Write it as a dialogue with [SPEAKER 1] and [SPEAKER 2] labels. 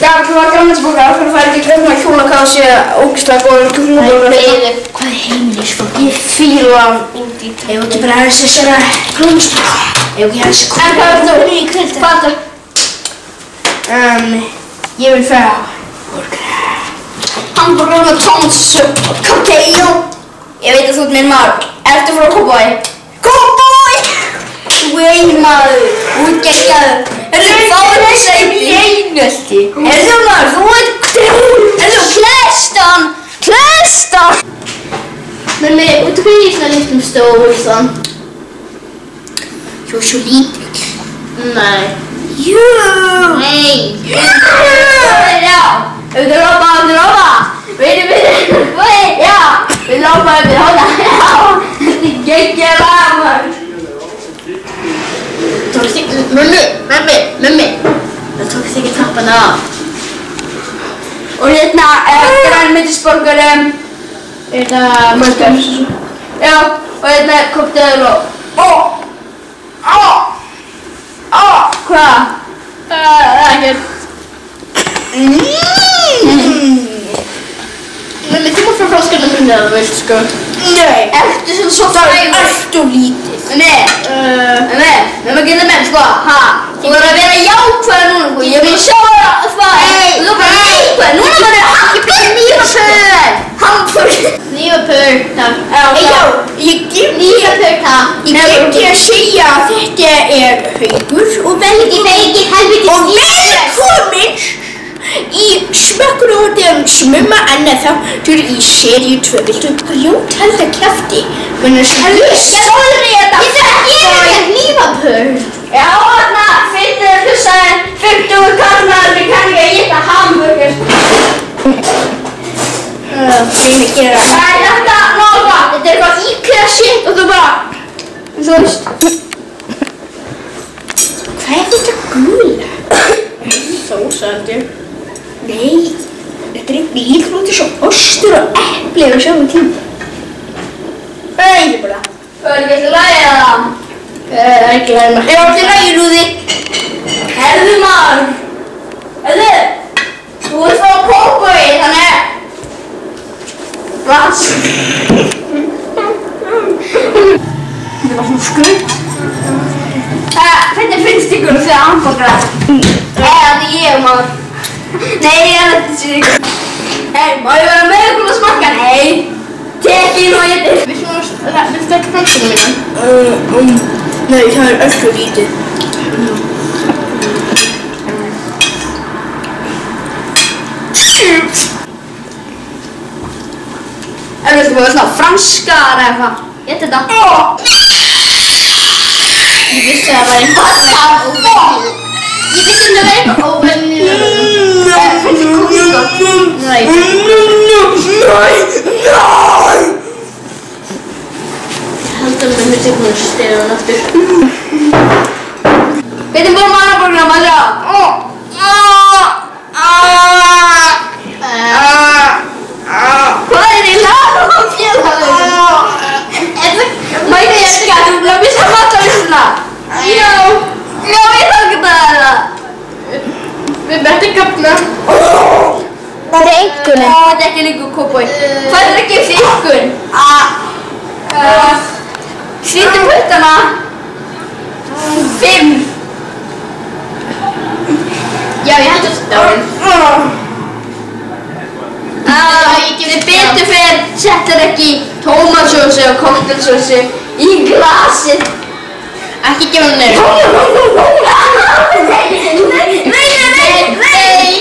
[SPEAKER 1] Já, það var grænmetisbólga, það fær ekki grænmeti kjóla hvað það sé ógeðslega góður kjúklingabólga.
[SPEAKER 2] Hvað er heimilisbólga?
[SPEAKER 1] Ég fíla hann út í það.
[SPEAKER 2] Ég vil ekki bara hafa þessara grænmetisbólga. Ég vil ekki hafa þessara
[SPEAKER 1] En hvað er þú?
[SPEAKER 2] í kvöld.
[SPEAKER 1] Hvað er það? Ég vil færa hamburger með tómatsósu og kakao. Ég veit að þú ert minn maður. Ertu frá Kópavogi? Kópavogi! Vei maður, þú ert geggjaður. Ertu fáið sæti? Einelti. Ertu maður, þú ert Klestan! Klestan!
[SPEAKER 2] Men út af hverju svona litlum stóðan?
[SPEAKER 1] Þú er svo lítill.
[SPEAKER 2] Nei.
[SPEAKER 1] Jú!
[SPEAKER 2] Nei.
[SPEAKER 1] Já! Við lápa. Já! Við lápa yfir hóla. Já! Þetta er geggjað lag, maður.
[SPEAKER 2] Mummi. Það tókst ekki tappan af.
[SPEAKER 1] Og hérna grænmetisborgar burger. Já, og hérna kokteil og hvað? Ekkert.
[SPEAKER 2] Mummi, þú má frá fráskarna minni að þú vilt, sko.
[SPEAKER 1] Nei. Ertu svo frægur? Ertu lítill? Nei, við maður geta með, sko, þú verður að vera jákvæð núna, sko, ég vil sjá það, þú bara jákvæð, núna verður það ekki
[SPEAKER 2] Nýjapör, takk.
[SPEAKER 1] Ég glemdi að segja að þetta er Haukur og velkomin í smökkunarhóttelins Mumma Anna þáttur í seríu 2. Viltu grjóthalda kjafti? Ég þarf
[SPEAKER 2] Nýjapör.
[SPEAKER 1] Já, þarna finnir það hlussaði 50 karlmaður með kann ekki að éta hamburger. Þeim að gera. Það er þetta nóga. Þetta er eitthvað IKEA shit og þú bara, þú veist. Hvað er þetta gula?
[SPEAKER 2] Sósandi.
[SPEAKER 1] Nei, þetta er eitthvað líkur út í svo ostur og epli á saman tíma. Það er ekki bara. Það er ekki að læra það.
[SPEAKER 2] Ekki læra maður.
[SPEAKER 1] Ég var til lægir úti. Herðu maður. Herðu. Þú ert frá Kópavogi, þannig. Hvað? Þetta var svona skrutt. Hvernig finnst ykkur þegar hamburgara? Þetta er ég maður. Nei, þetta sé ykkur. Hei, má ég vera með ykkur að smakka? Nei. Tekinn og ég.
[SPEAKER 2] Viltu ekki fransuna mína?
[SPEAKER 1] Nei, það er öllu lítið. Ef við sko svona franskar eða eitthvað. Ég þetta.
[SPEAKER 2] Ég vissi að það var eitthvað óvenjulegt. Ég vissi að það var eitthvað óvenjulegt.
[SPEAKER 1] Finnst þið kúkið gott?
[SPEAKER 2] Nei. Haldur með mér til hún styrja hann aftur.
[SPEAKER 1] Hvernig búið maður að borga maður á? Hvað er í laga á félaginu? Mæti ég ekki að þú missa matarlýsuna? Já, ég þarf ekki að það.
[SPEAKER 2] Við bettum kapna.
[SPEAKER 1] Þetta er einhverjum. Þetta er ekki líka Kópavogi. Hvað er ekki fyrir ykkur? Svítum puttana. 5.
[SPEAKER 2] Já, ég held að þetta dáinn.
[SPEAKER 1] Þið betur fyrir settir ekki tómatsósu og koktelsósu í glasið.
[SPEAKER 2] Ekki gefa hann neyru.
[SPEAKER 1] Nei.